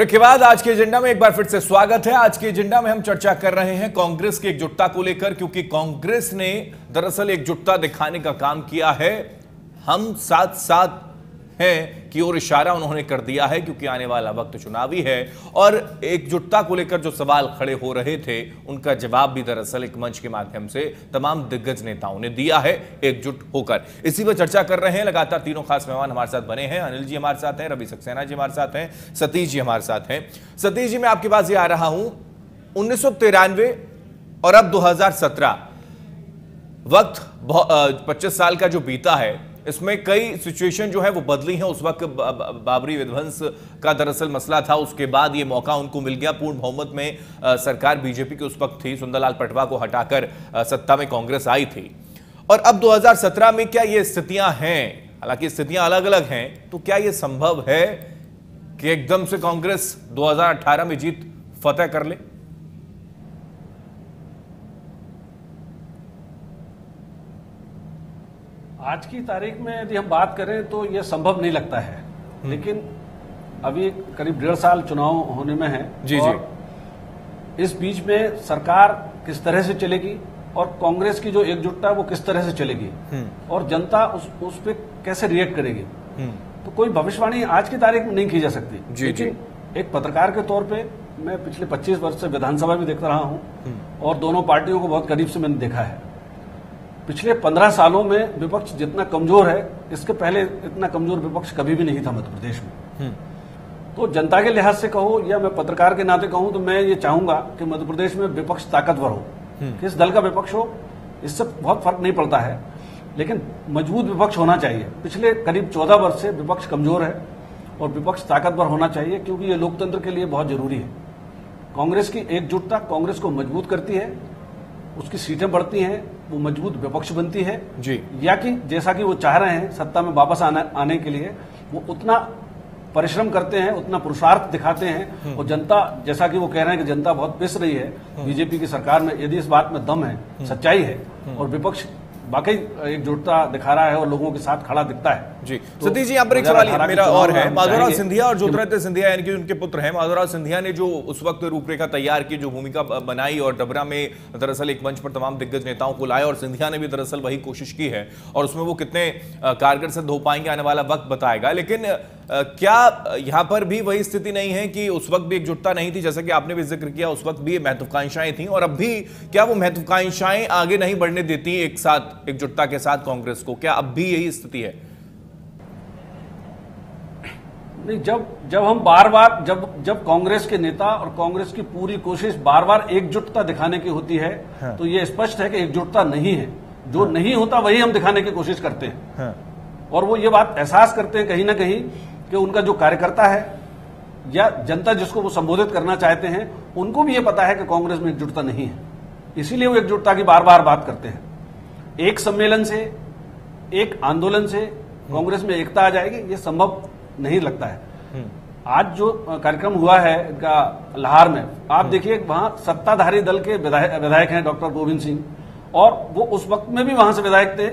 Break के बाद आज के एजेंडा में एक बार फिर से स्वागत है। आज के एजेंडा में हम चर्चा कर रहे हैं कांग्रेस की एकजुटता को लेकर, क्योंकि कांग्रेस ने दरअसल एकजुटता दिखाने का काम किया है। हम साथ साथ हैं की ओर इशारा उन्होंने कर दिया है, क्योंकि आने वाला वक्त चुनावी है और एकजुटता को लेकर जो सवाल खड़े हो रहे थे उनका जवाब भी दरअसल एक मंच के माध्यम से तमाम दिग्गज नेताओं ने दिया है एकजुट होकर। इसी पर चर्चा कर रहे हैं। लगातार तीनों खास मेहमान हमारे साथ बने हैं। अनिल जी हमारे साथ हैं, रवि सक्सेना जी हमारे साथ हैं, सतीश जी हमारे साथ हैं। सतीश जी, मैं आपके पास ये आ रहा हूं, 1993 और अब 2017 वक्त 25 साल का जो बीता है, इसमें कई सिचुएशन जो है वो बदली हैं। उस वक्त बाबरी विध्वंस का दरअसल मसला था, उसके बाद ये मौका उनको मिल गया। पूर्ण बहुमत में सरकार बीजेपी की उस वक्त थी, सुंदरलाल पटवा को हटाकर सत्ता में कांग्रेस आई थी। और अब 2017 में क्या ये स्थितियां हैं? हालांकि स्थितियां अलग अलग हैं, तो क्या ये संभव है कि एकदम से कांग्रेस 2018 में जीत फतेह कर ले? आज की तारीख में यदि हम बात करें तो यह संभव नहीं लगता है, लेकिन अभी करीब 1.5 साल चुनाव होने में है। जी और जी। इस बीच में सरकार किस तरह से चलेगी और कांग्रेस की जो एकजुटता है वो किस तरह से चलेगी और जनता उस पे कैसे रिएक्ट करेगी, तो कोई भविष्यवाणी आज की तारीख में नहीं की जा सकती। लेकिन एक पत्रकार के तौर पे मैं पिछले 25 वर्ष से विधानसभा भी देखता रहा हूं और दोनों पार्टियों को बहुत करीब से मैंने देखा है। पिछले 15 सालों में विपक्ष जितना कमजोर है, इसके पहले इतना कमजोर विपक्ष कभी भी नहीं था मध्य प्रदेश में। तो जनता के लिहाज से कहो या मैं पत्रकार के नाते कहूं, तो मैं ये चाहूंगा कि मध्य प्रदेश में विपक्ष ताकतवर हो। किस दल का विपक्ष हो, इससे बहुत फर्क नहीं पड़ता है, लेकिन मजबूत विपक्ष होना चाहिए। पिछले करीब 14 वर्ष से विपक्ष कमजोर है और विपक्ष ताकतवर होना चाहिए, क्योंकि ये लोकतंत्र के लिए बहुत जरूरी है। कांग्रेस की एकजुटता कांग्रेस को मजबूत करती है, उसकी सीटें बढ़ती हैं, वो मजबूत विपक्ष बनती है जी। या कि जैसा कि वो चाह रहे हैं सत्ता में वापस आने के लिए, वो उतना परिश्रम करते हैं, उतना पुरुषार्थ दिखाते हैं। और जनता, जैसा कि वो कह रहे हैं कि जनता बहुत पिस रही है बीजेपी की सरकार में, यदि इस बात में दम है, सच्चाई है और विपक्ष वाकई एकजुटता दिखा रहा है और लोगों के साथ खड़ा दिखता है जी। तो सतीश जी, यहाँ पर एक सवाल मेरा और है। माधवराव सिंधिया और ज्योतिरादित्य सिंधिया यानी कि उनके पुत्र हैं, माधवराव सिंधिया ने जो उस वक्त रूपरेखा तैयार की, जो भूमिका बनाई और डबरा में दरअसल एक मंच पर तमाम दिग्गज नेताओं को लाया, और सिंधिया ने भी दरअसल वही कोशिश की है, और उसमें वो कितने कारगर सिद्ध हो पाएंगे आने वाला वक्त बताएगा। लेकिन क्या यहाँ पर भी वही स्थिति नहीं है कि उस वक्त भी एकजुटता नहीं थी? जैसा कि आपने भी जिक्र किया, उस वक्त भी महत्वाकांक्षाएं थी, और अब भी क्या वो महत्वाकांक्षाएं आगे नहीं बढ़ने देती एक साथ एकजुटता के साथ कांग्रेस को? क्या अब भी यही स्थिति है? नहीं, जब हम बार बार जब कांग्रेस के नेता और कांग्रेस की पूरी कोशिश बार बार एकजुटता दिखाने की होती है, तो ये स्पष्ट है कि एकजुटता नहीं है। जो नहीं होता वही हम दिखाने की कोशिश करते हैं। और वो ये बात एहसास करते हैं कहीं ना कहीं कि उनका जो कार्यकर्ता है या जनता जिसको वो संबोधित करना चाहते हैं, उनको भी ये पता है कि कांग्रेस में एकजुटता नहीं है। इसीलिए वो एकजुटता की बार बार बात करते हैं। एक सम्मेलन से, एक आंदोलन से कांग्रेस में एकता आ जाएगी, ये संभव नहीं लगता है। आज जो कार्यक्रम हुआ है इनका लाहौर में, आप देखिए वहां सत्ताधारी दल के विधायक हैं डॉक्टर गोविंद सिंह, और वो उस वक्त में भी वहां से विधायक थे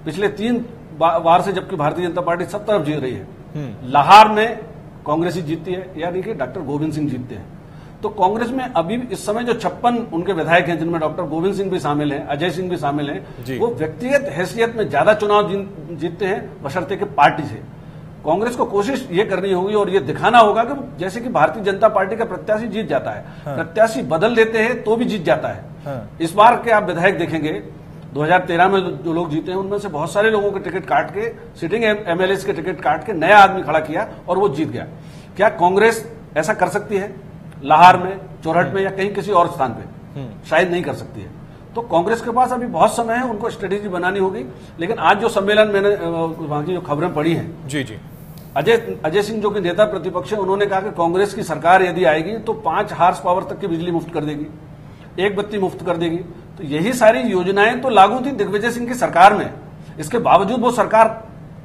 पिछले 3 बार से, जबकि भारतीय जनता पार्टी सब तरफ जीत रही है। लाहौर में कांग्रेस ही जीतती है, यानी कि डॉक्टर गोविंद सिंह जीतते हैं। तो कांग्रेस में अभी इस समय जो 56 उनके विधायक हैं, जिनमें डॉक्टर गोविंद सिंह भी शामिल हैं, अजय सिंह भी शामिल हैं, वो व्यक्तिगत हैसियत में ज्यादा चुनाव जीतते हैं बशर्ते कि पार्टी से। कांग्रेस को कोशिश ये करनी होगी और ये दिखाना होगा कि जैसे कि भारतीय जनता पार्टी का प्रत्याशी जीत जाता है, प्रत्याशी बदल देते हैं तो भी जीत जाता है। इस बार के आप विधायक देखेंगे 2013 में जो लोग जीते हैं, उनमें से बहुत सारे लोगों के टिकट काट के, सिटिंग एमएलए के टिकट काट के नया आदमी खड़ा किया और वो जीत गया। क्या कांग्रेस ऐसा कर सकती है लाहौर में, चौरहट में या कहीं किसी और स्थान पे? शायद नहीं कर सकती है। तो कांग्रेस के पास अभी बहुत समय है, उनको स्ट्रेटेजी बनानी होगी। लेकिन आज जो सम्मेलन मैंने वहां की जो खबरें पढ़ी हैं, जी जी, अजय सिंह जो कि नेता प्रतिपक्ष है, उन्होंने कहा कि कांग्रेस की सरकार यदि आएगी तो 5 हार्स पावर तक की बिजली मुफ्त कर देगी, 1 बत्ती मुफ्त कर देगी। तो यही सारी योजनाएं तो लागू थी दिग्विजय सिंह की सरकार में, इसके बावजूद वो सरकार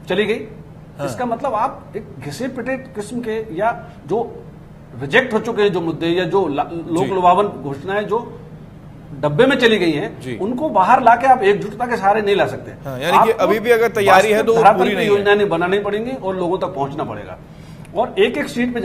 चली गई। इसका मतलब आप एक घिसे पिटे किस्म के या जो रिजेक्ट हो चुके हैं जो मुद्दे या जो लोक लुभावन घोषणाएं जो डब्बे में चली गई हैं, उनको बाहर लाके आप एकजुटता के सहारे नहीं ला सकते। यानी कि अभी भी अगर तैयारी है तो पूरी नहीं योजनाएं बनानी पड़ेंगी और लोगों तक पहुंचना पड़ेगा। और एक एक सीट पे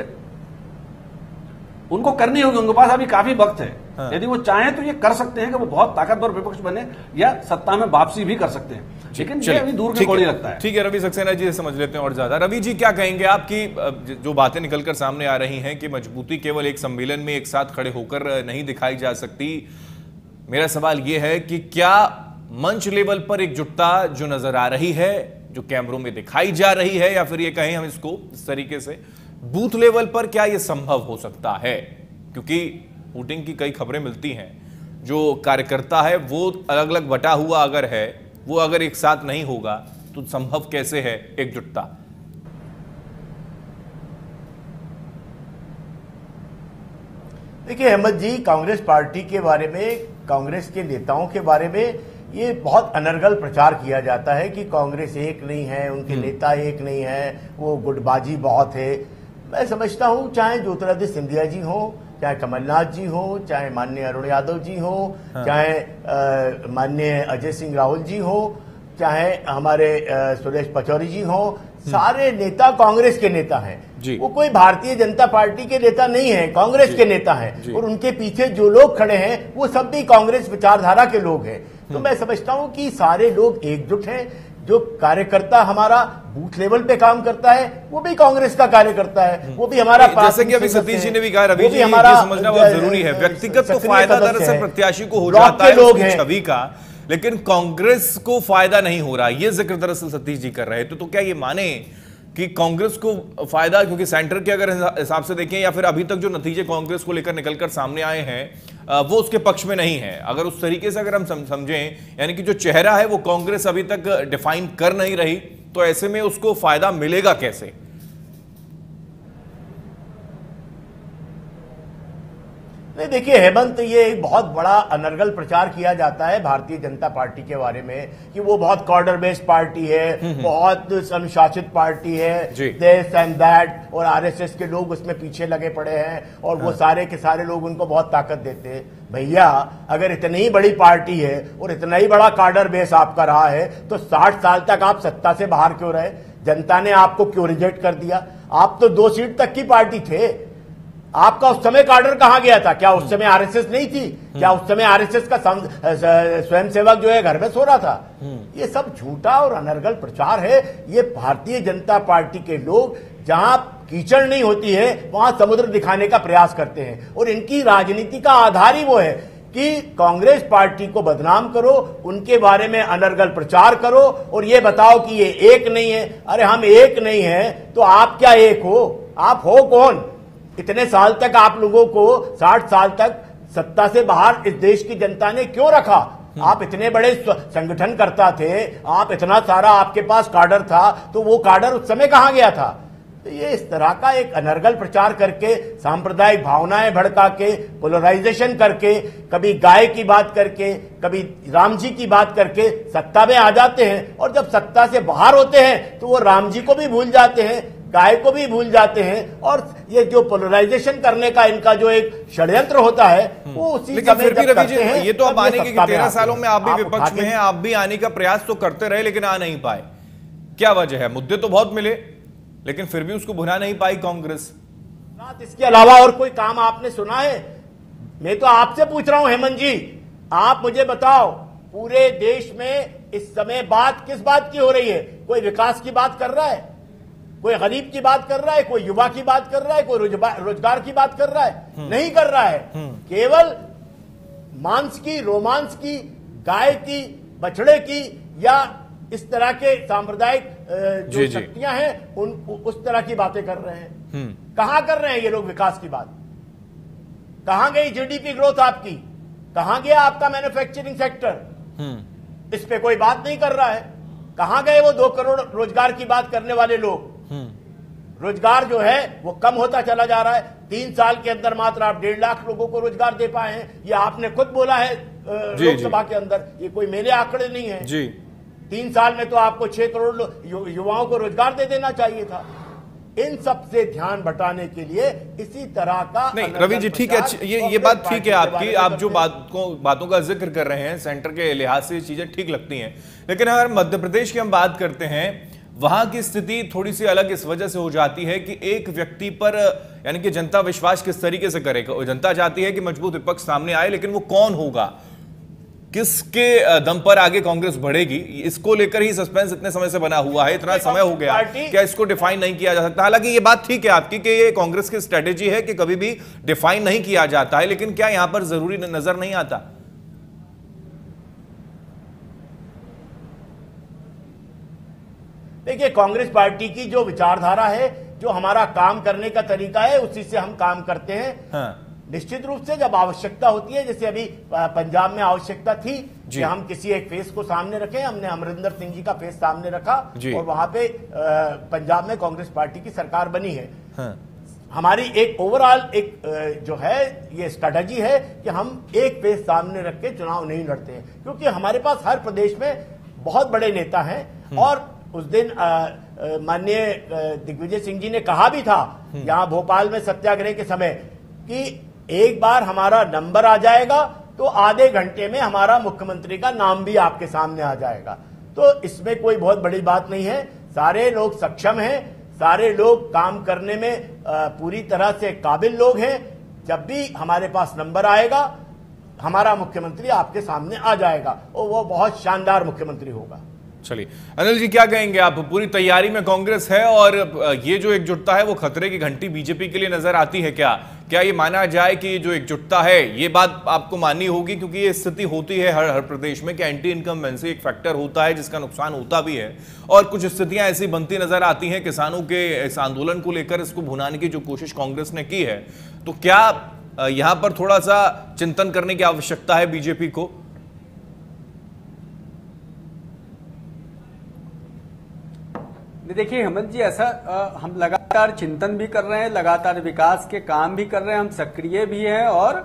उनको करनी होगी, उनके पास अभी काफी वक्त है। यदि वो चाहें तो ये कर सकते हैं कि वो बहुत ताकतवर विपक्ष बने या सत्ता में वापसी भी कर सकते हैं, लेकिन ये अभी दूर की कौड़ी लगता है। ठीक है, रवि सक्सेना जी से समझ लेते हैं और ज्यादा। रवि जी क्या कहेंगे, आपकी जो बातें निकलकर सामने आ रही हैं कि मजबूती केवल एक सम्मेलन में एक साथ खड़े होकर नहीं दिखाई जा सकती। मेरा सवाल यह है कि क्या मंच लेवल पर एकजुटता जो नजर आ रही है, जो कैमरों में दिखाई जा रही है, या फिर ये कहें हम इसको इस तरीके से बूथ लेवल पर क्या यह संभव हो सकता है? क्योंकि वोटिंग की कई खबरें मिलती हैं, जो कार्यकर्ता है वो अलग अलग बटा हुआ अगर है, वो अगर एक साथ नहीं होगा तो संभव कैसे है एकजुटता? देखिए अहमद जी, कांग्रेस पार्टी के बारे में, कांग्रेस के नेताओं के बारे में ये बहुत अनर्गल प्रचार किया जाता है कि कांग्रेस एक नहीं है, उनके नेता एक नहीं है, वो गुटबाजी बहुत है। मैं समझता हूं चाहे ज्योतिरादित्य सिंधिया जी हो, चाहे कमलनाथ जी हो, चाहे माननीय अरुण यादव जी हो, चाहे माननीय अजय सिंह राहुल जी हो, चाहे हमारे सुरेश पचौरी जी हो, सारे नेता कांग्रेस के नेता हैं। वो कोई भारतीय जनता पार्टी के नेता नहीं है, कांग्रेस के नेता हैं। और उनके पीछे जो लोग खड़े हैं वो सब भी कांग्रेस विचारधारा के लोग हैं। तो मैं समझता हूं कि सारे लोग एकजुट हैं। जो कार्यकर्ता हमारा बूथ लेवल पे काम करता है वो भी कांग्रेस का कार्यकर्ता है, वो भी हमारा, जैसे कि अभी सतीश जी ने भी कहा, रवि जी ये समझना बहुत जरूरी है, व्यक्तिगत तो फायदा दरअसल प्रत्याशी को हो जाता है उसकी छवि का, लेकिन कांग्रेस को फायदा नहीं हो रहा। ये जिक्र दरअसल सतीश जी कर रहे थे। तो क्या ये माने कि कांग्रेस को फायदा, क्योंकि सेंटर के अगर हिसाब से देखें या फिर अभी तक जो नतीजे कांग्रेस को लेकर निकलकर सामने आए हैं वो उसके पक्ष में नहीं है। अगर उस तरीके से अगर हम समझें, यानी कि जो चेहरा है वो कांग्रेस अभी तक डिफाइन कर नहीं रही, तो ऐसे में उसको फायदा मिलेगा कैसे? नहीं देखिए हेमंत, ये एक बहुत बड़ा अनर्गल प्रचार किया जाता है भारतीय जनता पार्टी के बारे में कि वो बहुत कॉर्डर बेस्ड पार्टी है, बहुत अनुशासित पार्टी है, दिस एंड दैट, और आरएसएस के लोग उसमें पीछे लगे पड़े हैं और वो सारे के सारे लोग उनको बहुत ताकत देते हैं। भैया, अगर इतनी ही बड़ी पार्टी है और इतना ही बड़ा कॉर्डर बेस आपका रहा है तो 60 साल तक आप सत्ता से बाहर क्यों रहे? जनता ने आपको क्यों रिजेक्ट कर दिया? आप तो 2 सीट तक की पार्टी थे। आपका उस समय कार्डर कहां गया था? क्या उस समय आरएसएस नहीं थी? क्या उस समय आरएसएस का स्वयंसेवक जो है घर में सो रहा था? ये सब झूठा और अनर्गल प्रचार है। ये भारतीय जनता पार्टी के लोग जहां कीचड़ नहीं होती है वहां समुद्र दिखाने का प्रयास करते हैं, और इनकी राजनीति का आधार ही वो है कि कांग्रेस पार्टी को बदनाम करो, उनके बारे में अनर्गल प्रचार करो और ये बताओ कि ये एक नहीं है। अरे हम एक नहीं है तो आप क्या एक हो? आप हो कौन? इतने साल तक आप लोगों को, 60 साल तक सत्ता से बाहर इस देश की जनता ने क्यों रखा? आप इतने बड़े संगठन करता थे, आप इतना सारा आपके पास कार्डर था, तो वो कार्डर उस समय कहां गया था? तो ये इस तरह का एक अनर्गल प्रचार करके, सांप्रदायिक भावनाएं भड़का के, पोलराइजेशन करके, कभी गाय की बात करके, कभी राम जी की बात करके सत्ता में आ जाते हैं, और जब सत्ता से बाहर होते हैं तो वो राम जी को भी भूल जाते हैं, गाय को भी भूल जाते हैं, और ये जो पोलराइजेशन करने का इनका जो एक षड्यंत्र होता है वो उसी समय जब करते हैं। ये तो आप मानेंगे कि 13 सालों में आप भी विपक्ष में हैं, आप भी आने का प्रयास तो करते रहे लेकिन आ नहीं पाए। क्या वजह है? मुद्दे तो बहुत मिले लेकिन फिर भी उसको भुना नहीं पाई कांग्रेस। इसके अलावा और कोई काम आपने सुना है? मैं तो आपसे पूछ रहा हूं हेमंत जी, आप मुझे बताओ, पूरे देश में इस समय बात किस बात की हो रही है? कोई विकास की बात कर रहा है? कोई गरीब की बात कर रहा है? कोई युवा की बात कर रहा है? कोई रोजगार की बात कर रहा है? नहीं कर रहा है। केवल मांस की, रोमांस की, गाय की, बछड़े की, या इस तरह के सांप्रदायिक जो शक्तियां हैं उस तरह की बातें कर रहे हैं। कहां कर रहे हैं ये लोग विकास की बात? कहां गई जीडीपी ग्रोथ आपकी? कहां गया आपका मैन्युफैक्चरिंग सेक्टर? इस पे कोई बात नहीं कर रहा है। कहां गए वो 2 करोड़ रोजगार की बात करने वाले लोग? रोजगार जो है वो कम होता चला जा रहा है। 3 साल के अंदर मात्र आप 1.5 लाख लोगों को रोजगार दे पाए हैं, ये आपने खुद बोला है लोकसभा के अंदर। ये कोई मेरे आंकड़े नहीं है जी। 3 साल में तो आपको 6 करोड़ युवाओं को रोजगार दे देना चाहिए था। इन सब से ध्यान बटाने के लिए इसी तरह का नहीं। रवि जी ठीक है, ये बात ठीक है आपकी, आप जो बातों का जिक्र कर रहे हैं सेंटर के लिहाज से चीजें ठीक लगती हैं, लेकिन अगर मध्य प्रदेश की हम बात करते हैं, वहां की स्थिति थोड़ी सी अलग इस वजह से हो जाती है कि एक व्यक्ति पर यानी कि जनता विश्वास किस तरीके से करेगा। जनता चाहती है कि मजबूत विपक्ष सामने आए, लेकिन वो कौन होगा, किसके दम पर आगे कांग्रेस बढ़ेगी, इसको लेकर ही सस्पेंस इतने समय से बना हुआ है। इतना समय हो गया, क्या इसको डिफाइन नहीं किया जा सकता? हालांकि ये बात ठीक है आपकी कि ये कांग्रेस की स्ट्रेटेजी है कि कभी भी डिफाइन नहीं किया जाता है, लेकिन क्या यहां पर जरूरी नजर नहीं आता? देखिए, कांग्रेस पार्टी की जो विचारधारा है, जो हमारा काम करने का तरीका है, उसी से हम काम करते हैं। हाँ। निश्चित रूप से जब आवश्यकता होती है, जैसे अभी पंजाब में आवश्यकता थी कि हम किसी एक फेस को सामने रखें, हमने अमरिंदर सिंह जी का फेस सामने रखा और वहां पे पंजाब में कांग्रेस पार्टी की सरकार बनी है। हाँ। हमारी एक ओवरऑल एक जो है ये स्ट्रेटजी है कि हम एक फेस सामने रख के चुनाव नहीं लड़ते हैं, क्योंकि हमारे पास हर प्रदेश में बहुत बड़े नेता हैं। और उस दिन माननीय दिग्विजय सिंह जी ने कहा भी था यहां भोपाल में सत्याग्रह के समय कि एक बार हमारा नंबर आ जाएगा तो आधे घंटे में हमारा मुख्यमंत्री का नाम भी आपके सामने आ जाएगा। तो इसमें कोई बहुत बड़ी बात नहीं है। सारे लोग सक्षम हैं, सारे लोग काम करने में पूरी तरह से काबिल लोग हैं। जब भी हमारे पास नंबर आएगा, हमारा मुख्यमंत्री आपके सामने आ जाएगा और वो बहुत शानदार मुख्यमंत्री होगा। चलिए अनिल जी, क्या कहेंगे आप? पूरी तैयारी में कांग्रेस है और ये जो एकजुटता है वो खतरे की घंटी बीजेपी के लिए नजर आती है क्या ये माना जाए कि जो एकजुटता है, ये बात आपको माननी होगी क्योंकि ये स्थिति होती है हर प्रदेश में कि एंटी इनकम्बेंसी एक फैक्टर होता है जिसका नुकसान होता भी है, और कुछ स्थितियां ऐसी बनती नजर आती हैं किसानों के इस आंदोलन को लेकर इसको भुनाने की जो कोशिश कांग्रेस ने की है, तो क्या यहां पर थोड़ा सा चिंतन करने की आवश्यकता है बीजेपी को? देखिए हेमंत जी, ऐसा हम लगातार चिंतन भी कर रहे हैं, लगातार विकास के काम भी कर रहे हैं, हम सक्रिय भी हैं और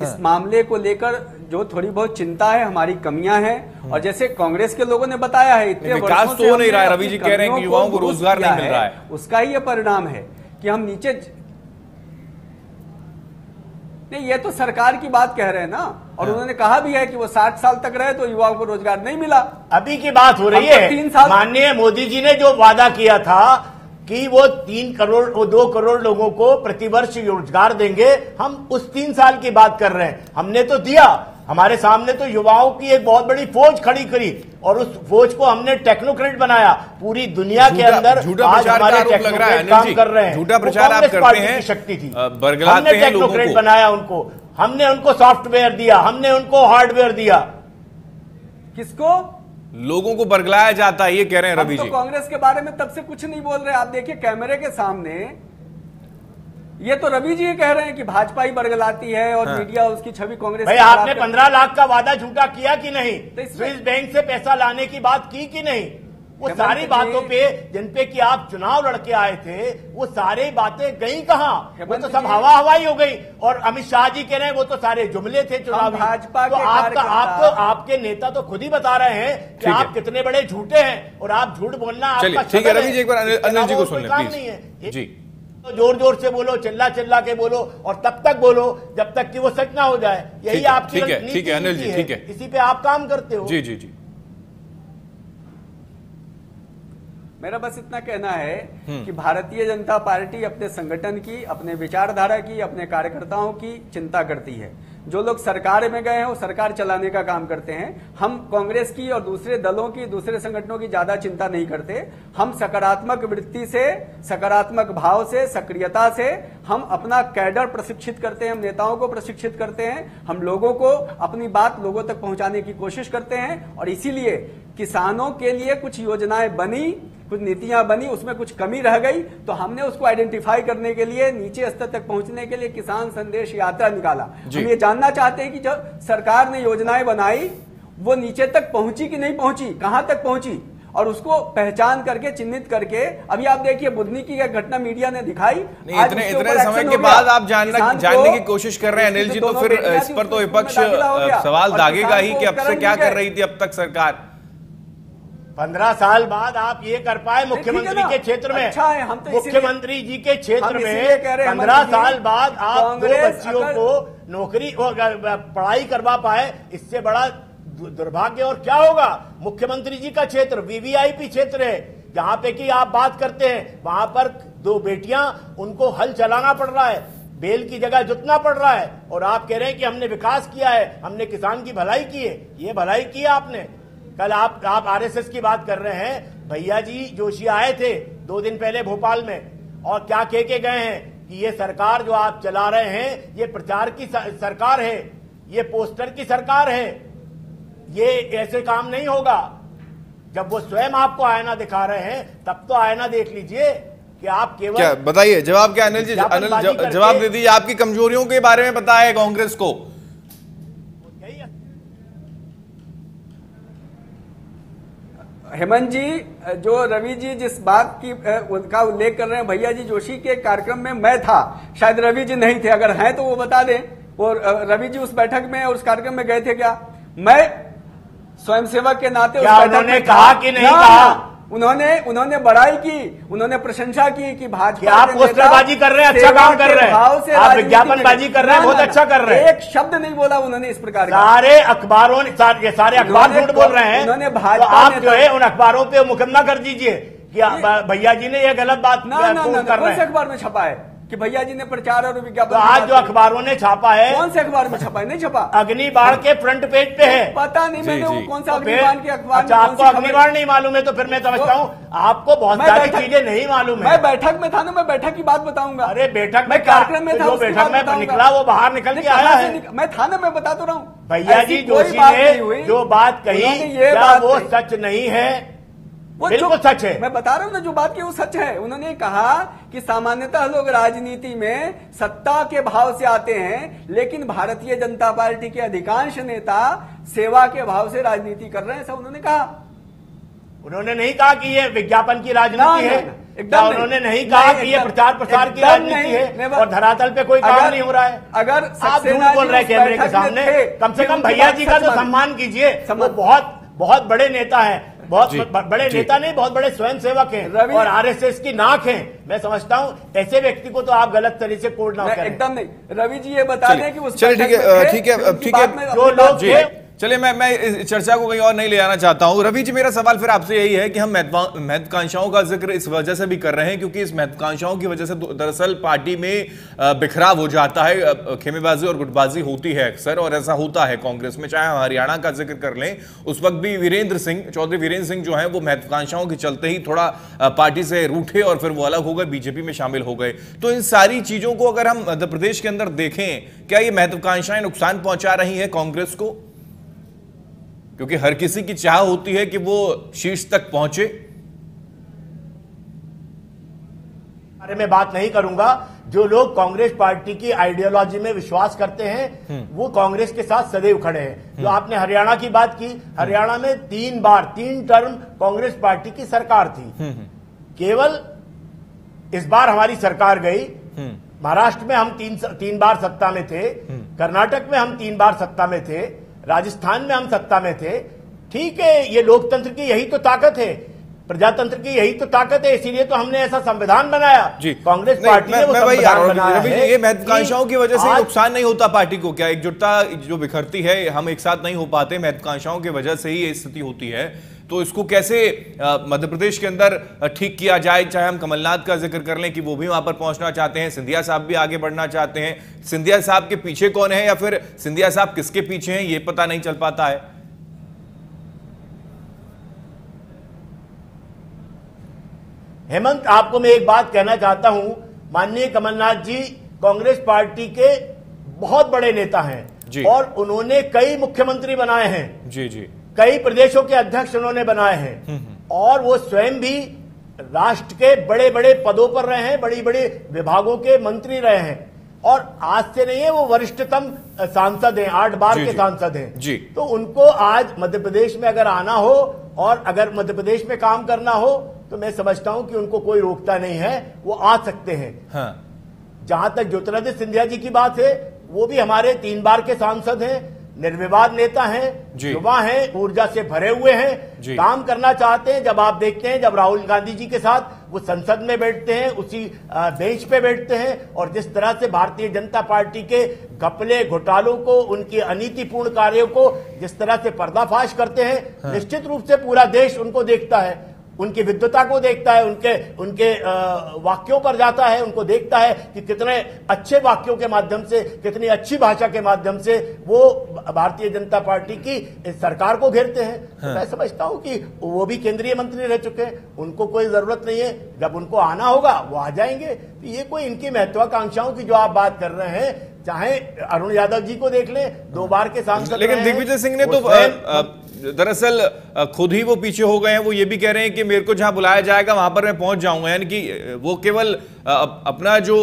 इस मामले को लेकर जो थोड़ी बहुत चिंता है, हमारी कमियां हैं। और जैसे कांग्रेस के लोगों ने बताया है, इतने विकास तो हो नहीं रहा है, रवि जी कह रहे हैं कि युवाओं को रोजगार नहीं मिल रहा है, उसका ही ये परिणाम है कि हम नीचे नहीं, ये तो सरकार की बात कह रहे हैं ना। और उन्होंने कहा भी है कि वो 60 साल तक रहे तो युवाओं को रोजगार नहीं मिला। अभी की बात हो रही है। 3 साल माननीय मोदी जी ने जो वादा किया था कि वो 2 करोड़ लोगों को प्रतिवर्ष रोजगार देंगे, हम उस 3 साल की बात कर रहे हैं। हमने तो दिया, हमारे सामने तो युवाओं की एक बहुत बड़ी फौज खड़ी करी और उस फौज को हमने टेक्नोक्रेट बनाया। पूरी दुनिया के अंदर आज हमारे टेक्नोक्रेट काम कर रहे हैं। झूठा प्रचार आप करते हैं, शक्ति थी, हमने टेक्नोक्रेट बनाया उनको, हमने उनको सॉफ्टवेयर दिया, हमने उनको हार्डवेयर दिया। किसको? लोगों को बरगलाया जाता है, ये कह रहे हैं रवि जी। तो कांग्रेस के बारे में तब से कुछ नहीं बोल रहे। आप देखिए कैमरे के सामने, ये तो रवि जी कह रहे हैं कि भाजपा ही बरगलाती है और मीडिया उसकी छवि कांग्रेस। भाई आपने 15 लाख का वादा झूठा किया कि नहीं? स्विस बैंक से पैसा लाने की बात की कि नहीं? वो सारी बातों पे जिन पे कि आप चुनाव लड़के आए थे, वो सारी बातें गई कहां? वो तो सब हवा हवाई हो गई। और अमित शाह जी कह रहे हैं वो तो सारे जुमले थे चुनाव। भाजपा तो आपके नेता तो खुद ही बता रहे हैं कि आप कितने बड़े झूठे हैं और आप झूठ बोलना आपका। ठीक है रवि जी, एक बार अनिल जी को सुन लें प्लीज जी। तो जोर जोर से बोलो, चिल्ला चिल्ला के बोलो और तब तक बोलो जब तक कि वो सच ना हो जाए। यही आपकी रणनीति ठीक है अनिल जी, ठीक है, इसी पे आप काम करते हो। जी जी जी। मेरा बस इतना कहना है कि भारतीय जनता पार्टी अपने संगठन की, अपने विचारधारा की, अपने कार्यकर्ताओं की चिंता करती है। जो लोग सरकार में गए हैं वो सरकार चलाने का काम करते हैं। हम कांग्रेस की और दूसरे दलों की, दूसरे संगठनों की ज्यादा चिंता नहीं करते। हम सकारात्मक वृत्ति से, सकारात्मक भाव से, सक्रियता से हम अपना कैडर प्रशिक्षित करते हैं, हम नेताओं को प्रशिक्षित करते हैं, हम लोगों को अपनी बात लोगों तक पहुंचाने की कोशिश करते हैं। और इसीलिए किसानों के लिए कुछ योजनाएं बनी, कुछ नीतियां बनी, उसमें कुछ कमी रह गई तो हमने उसको आइडेंटिफाई करने के लिए, नीचे स्तर तक पहुंचने के लिए किसान संदेश यात्रा निकाला। हम ये जानना चाहते हैं कि जो सरकार ने योजनाएं बनाई वो नीचे तक पहुंची कि नहीं पहुंची, कहां तक पहुंची, और उसको पहचान करके, चिन्हित करके। अभी आप देखिए बुधनी की घटना मीडिया ने दिखाई, इतने समय के बाद आप जानने की कोशिश कर रहे हैं अनिल जी, तो फिर इस पर तो विपक्ष सवाल दागेगा ही कि अब से क्या कर रही थी अब तक सरकार। 15 साल बाद आप ये कर पाए मुख्यमंत्री के क्षेत्र में। अच्छा है, हम तो मुख्यमंत्री जी के क्षेत्र में 15 साल बाद आप 2 बच्चियों को नौकरी पढ़ाई करवा पाए, इससे बड़ा दुर्भाग्य और क्या होगा। मुख्यमंत्री जी का क्षेत्र वीवीआईपी क्षेत्र है, जहां पे कि आप बात करते हैं वहां पर 2 बेटियां, उनको हल चलाना पड़ रहा है, बेल की जगह जुतना पड़ रहा है, और आप कह रहे हैं कि हमने विकास किया है, हमने किसान की भलाई की है। ये भलाई की है आपने। कल आप आरएसएस की बात कर रहे हैं। भैया जी जोशी आए थे 2 दिन पहले भोपाल में, और क्या कह के गए हैं कि ये सरकार जो आप चला रहे हैं ये प्रचार की सरकार है, ये पोस्टर की सरकार है, ये ऐसे काम नहीं होगा। जब वो स्वयं आपको आईना दिखा रहे हैं तब तो आईना देख लीजिए कि आप केवल क्या बताइए, जवाब क्या अनिल जी? अनिल जवाब दे दीजिए, आपकी कमजोरियों के बारे में पता है कांग्रेस को? हेमंत जी, जो रवि जी जिस बात की उनका उल्लेख कर रहे हैं, भैया जी जोशी के कार्यक्रम में मैं था, शायद रवि जी नहीं थे, अगर हैं तो वो बता दें। और रवि जी उस बैठक में और उस कार्यक्रम में गए थे क्या? मैं स्वयंसेवक के नाते उस बैठक में कहा कि नहीं कहा? उन्होंने बड़ाई की, उन्होंने प्रशंसा की कि भाजपा आप पोस्टरबाजी कर रहे हैं, अच्छा काम कर रहे हैं, आप विज्ञापनबाजी कर रहे हैं, बहुत अच्छा कर रहे हैं। एक शब्द नहीं बोला उन्होंने इस प्रकार। सारे अखबारों ने, सारे अखबार झूठ बोल रहे हैं। उन्होंने भाजपा, आप जो है उन अखबारों पे मुकदमा कर दीजिए कि भैया जी ने यह गलत बात कर रहे हैं। अखबार में छपा है कि भैया जी ने प्रचार और विज्ञापन, तो आज जो अखबारों ने छापा है, कौन से अखबार में छपा है? नहीं छपा, अग्निबाण के फ्रंट पेज पे है। पता नहीं मैंने वो कौन सा तो अग्निबाण के अखबार। अच्छा, आपको अग्निबाण नहीं मालूम है तो फिर मैं समझता हूँ आपको बहुत सारी चीजें नहीं मालूम है। मैं बैठक में था ना, मैं बैठक की बात बताऊंगा। अरे बैठक में, कार्यक्रम में था, जो बैठक में निकला वो बाहर निकल के आया है। मैं था ना, मैं बता तो रहा हूँ। भैया जी जोशी ने जो बात कही वो सच नहीं है, वो बिल्कुल सच है। मैं बता रहा हूं ना, जो बात की वो सच है। उन्होंने कहा कि सामान्यतः लोग राजनीति में सत्ता के भाव से आते हैं, लेकिन भारतीय जनता पार्टी के अधिकांश नेता सेवा के भाव से राजनीति कर रहे हैं, ऐसा उन्होंने कहा। उन्होंने नहीं कहा कि ये विज्ञापन की राजनीति है, एकदम उन्होंने नहीं कहा कि ये प्रचार प्रसार की राजनीति है और धरातल पे कोई काम नहीं हो रहा है। अगर आप झूठ बोल रहे हैं कैमरे के सामने, कम से कम भैया जी का तो सम्मान कीजिए। वो बहुत बड़े नेता है, बहुत बड़े नेता नहीं, बहुत बड़े स्वयंसेवक हैं और आरएसएस की नाक हैं। मैं समझता हूं ऐसे व्यक्ति को तो आप गलत तरीके से कोड ना करें। एकदम नहीं। रवि जी ये बता दें कि उस ठीक है, जो लोग चलिए मैं इस चर्चा को कहीं और नहीं ले आना चाहता हूं। रवि जी, मेरा सवाल फिर आपसे यही है कि हम महत्वाकांक्षाओं का जिक्र इस वजह से भी कर रहे हैं क्योंकि इस महत्वाकांक्षाओं की वजह से दरअसल पार्टी में बिखराव हो जाता है, खेमेबाजी और गुटबाजी होती है अक्सर, और ऐसा होता है कांग्रेस में। चाहे हम हरियाणा का जिक्र कर लें, उस वक्त भी चौधरी वीरेंद्र सिंह जो है वो महत्वाकांक्षाओं के चलते ही थोड़ा पार्टी से रूठे और फिर वो अलग हो गए, बीजेपी में शामिल हो गए। तो इन सारी चीजों को अगर हम मध्य प्रदेश के अंदर देखें, क्या ये महत्वाकांक्षाएं नुकसान पहुंचा रही है कांग्रेस को? क्योंकि हर किसी की चाह होती है कि वो शीर्ष तक पहुंचे। बारे में बात नहीं करूंगा। जो लोग कांग्रेस पार्टी की आइडियोलॉजी में विश्वास करते हैं वो कांग्रेस के साथ सदैव खड़े हैं। जो आपने हरियाणा की बात की, हरियाणा में 3 टर्म कांग्रेस पार्टी की सरकार थी। केवल इस बार हमारी सरकार गई। महाराष्ट्र में हम 3 बार सत्ता में थे, कर्नाटक में हम 3 बार सत्ता में थे, राजस्थान में हम सत्ता में थे। ठीक है, ये लोकतंत्र की यही तो ताकत है, प्रजातंत्र की यही तो ताकत है, इसीलिए तो हमने ऐसा संविधान बनाया। कांग्रेस पार्टी ने वो संविधान बनाया है। ये महत्वाकांक्षाओं की वजह से नुकसान नहीं होता पार्टी को? क्या एकजुटता जो बिखरती है, हम एक साथ नहीं हो पाते, महत्वाकांक्षाओं की वजह से ही ये स्थिति होती है, तो इसको कैसे मध्य प्रदेश के अंदर ठीक किया जाए? चाहे हम कमलनाथ का जिक्र कर लें कि वो भी वहां पर पहुंचना चाहते हैं, सिंधिया साहब भी आगे बढ़ना चाहते हैं। सिंधिया साहब के पीछे कौन है या फिर सिंधिया साहब किसके पीछे हैं, ये पता नहीं चल पाता है। हेमंत, आपको मैं एक बात कहना चाहता हूं। माननीय कमलनाथ जी कांग्रेस पार्टी के बहुत बड़े नेता हैं और उन्होंने कई मुख्यमंत्री बनाए हैं। जी, कई प्रदेशों के अध्यक्ष उन्होंने बनाए हैं और वो स्वयं भी राष्ट्र के बड़े बड़े पदों पर रहे हैं, बड़ी बड़ी विभागों के मंत्री रहे हैं और आज से नहीं है, वो वरिष्ठतम सांसद हैं, 8 बार के सांसद हैं। तो उनको आज मध्य प्रदेश में अगर आना हो और अगर मध्य प्रदेश में काम करना हो तो मैं समझता हूं कि उनको कोई रोकता नहीं है, वो आ सकते हैं। जहां तक ज्योतिरादित्य सिंधिया जी की बात है, वो भी हमारे 3 बार के सांसद हैं, निर्विवाद नेता हैं, युवा हैं, ऊर्जा से भरे हुए हैं, काम करना चाहते हैं। जब आप देखते हैं, जब राहुल गांधी जी के साथ वो संसद में बैठते हैं, उसी बेंच पे बैठते हैं और जिस तरह से भारतीय जनता पार्टी के घपले घोटालों को, उनकी अनीतिपूर्ण कार्यों को जिस तरह से पर्दाफाश करते हैं, निश्चित रूप से पूरा देश उनको देखता है। उनकी विद्वता को देखता है, उनके वाक्यों पर जाता है, उनको देखता है कि कितने अच्छे वाक्यों के माध्यम से, कितनी अच्छी भाषा के माध्यम से वो भारतीय जनता पार्टी की सरकार को घेरते हैं। तो मैं समझता हूं कि वो भी केंद्रीय मंत्री रह चुके हैं, उनको कोई जरूरत नहीं है, जब उनको आना होगा वो आ जाएंगे। तो ये कोई इनकी महत्वाकांक्षाओं की जो आप बात कर रहे हैं, चाहे अरुण यादव जी को देख लें, 2 बार के सांसद, लेकिन दिग्विजय सिंह ने तो दरअसल खुद ही वो पीछे हो गए हैं। वो ये भी कह रहे हैं कि मेरे को जहां बुलाया जाएगा वहां पर मैं पहुंच जाऊंगा, यानी कि वो केवल अपना जो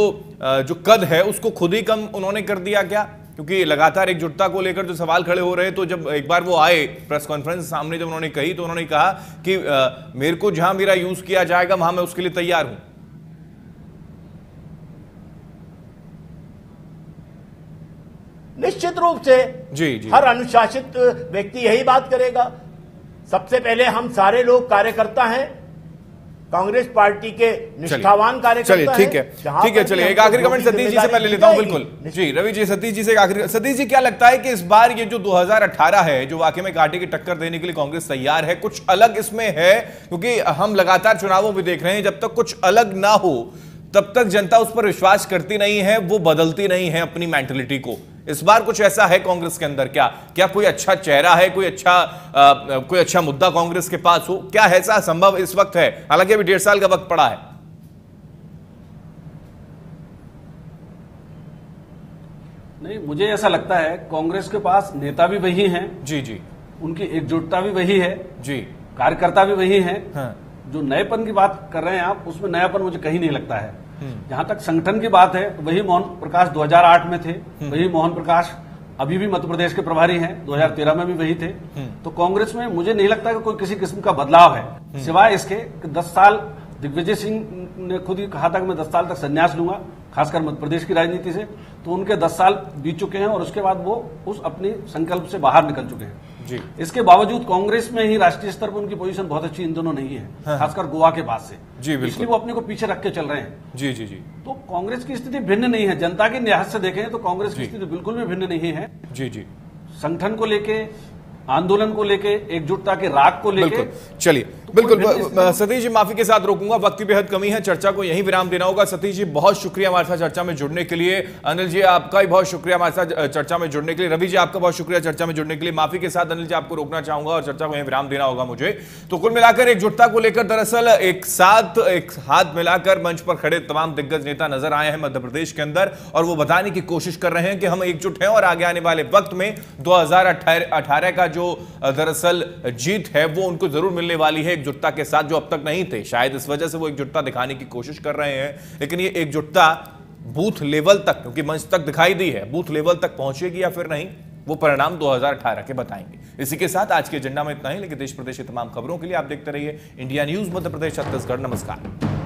कद है उसको खुद ही कम उन्होंने कर दिया क्या? क्योंकि लगातार एकजुटता को लेकर जो सवाल खड़े हो रहे हैं, तो जब एक बार वो आए प्रेस कॉन्फ्रेंस सामने, जब उन्होंने कही तो उन्होंने कहा कि मेरे को जहां मेरा यूज किया जाएगा वहां मैं उसके लिए तैयार हूं। निश्चित रूप से जी। हर अनुशासित व्यक्ति यही बात करेगा। सबसे पहले हम सारे लोग कार्यकर्ता हैं, कांग्रेस पार्टी के निष्ठावान कार्यकर्ता हैं। ठीक है, चलिए एक आखिरी कमेंट सतीश जी से मैं ले लेता हूं। बिल्कुल जी, रवि जी, सतीश जी से एक आखिरी। सतीश जी, क्या लगता है कि इस बार ये जो 2018 है, जो वाकई में कांटे की टक्कर देने के लिए कांग्रेस तैयार है, कुछ अलग इसमें है? क्योंकि हम लगातार चुनावों में देख रहे हैं, जब तक कुछ अलग ना हो तब तक जनता उस पर विश्वास करती नहीं है, वो बदलती नहीं है अपनी मेंटलिटी को। इस बार कुछ ऐसा है कांग्रेस के अंदर? क्या कोई अच्छा चेहरा है, कोई अच्छा मुद्दा कांग्रेस के पास हो? क्या ऐसा संभव इस वक्त है? हालांकि अभी 1.5 साल का वक्त पड़ा है। नहीं, मुझे ऐसा लगता है कांग्रेस के पास नेता भी वही हैं, जी, उनकी एकजुटता भी वही है जी, कार्यकर्ता भी वही हैं। हाँ। जो नएपन की बात कर रहे हैं आप, उसमें नयापन मुझे कहीं नहीं लगता है। जहां तक संगठन की बात है, वही मोहन प्रकाश 2008 में थे, वही मोहन प्रकाश अभी भी मध्य प्रदेश के प्रभारी हैं, 2013 में भी वही थे। तो कांग्रेस में मुझे नहीं लगता कि कोई किसी किस्म का बदलाव है, सिवाय इसके कि 10 साल दिग्विजय सिंह ने खुद ही कहा था कि मैं 10 साल तक संन्यास लूंगा, खासकर मध्य प्रदेश की राजनीति से। तो उनके 10 साल बीत चुके हैं और उसके बाद वो उस अपनी संकल्प से बाहर निकल चुके हैं जी। इसके बावजूद कांग्रेस में ही राष्ट्रीय स्तर पर उनकी पोजीशन बहुत अच्छी इन दोनों नहीं है, खासकर गोवा के बाद से जी, बिल्कुल। इसलिए वो अपने को पीछे रख के चल रहे हैं। जी। तो कांग्रेस की स्थिति भिन्न नहीं है। जनता के लिहाज से देखें तो कांग्रेस की स्थिति बिल्कुल भी भिन्न नहीं है। जी। संगठन को लेके, आंदोलन को लेके, एकजुटता के राग को लेके। चलिए, बिल्कुल सतीश जी, माफी के साथ रोकूंगा, वक्त की बेहद कमी है, चर्चा को यहीं विराम देना होगा। सतीश जी, बहुत शुक्रिया हमारे साथ चर्चा में जुड़ने के लिए। अनिल जी, आपका भी बहुत शुक्रिया हमारे साथ चर्चा में जुड़ने के लिए। रवि जी, आपका बहुत शुक्रिया चर्चा में जुड़ने के लिए। माफी के साथ अनिल जी, आपको रोकना चाहूंगा और चर्चा को यहीं विराम देना होगा मुझे। तो कुल मिलाकर एकजुटता को लेकर दरअसल एक हाथ मिलाकर मंच पर खड़े तमाम दिग्गज नेता नजर आए हैं मध्य प्रदेश के अंदर, और वो बताने की कोशिश कर रहे हैं कि हम एकजुट हैं और आगे आने वाले वक्त में 2018 का जो दरअसल जीत है वो उनको जरूर मिलने वाली है, एकजुटता के साथ, जो अब तक नहीं थे। शायद इस वजह से वो एकजुटता दिखाने की कोशिश कर रहे हैं, लेकिन ये एकजुटता बूथ लेवल तक, क्योंकि मंच तक दिखाई दी है, बूथ लेवल तक पहुंचेगी या फिर नहीं, वो परिणाम 2018 के बताएंगे। इसी के साथ आज के एजेंडा में इतना ही, लेकिन देश प्रदेश की तमाम खबरों के लिए आप देखते रहिए इंडिया न्यूज मध्य प्रदेश छत्तीसगढ़। नमस्कार।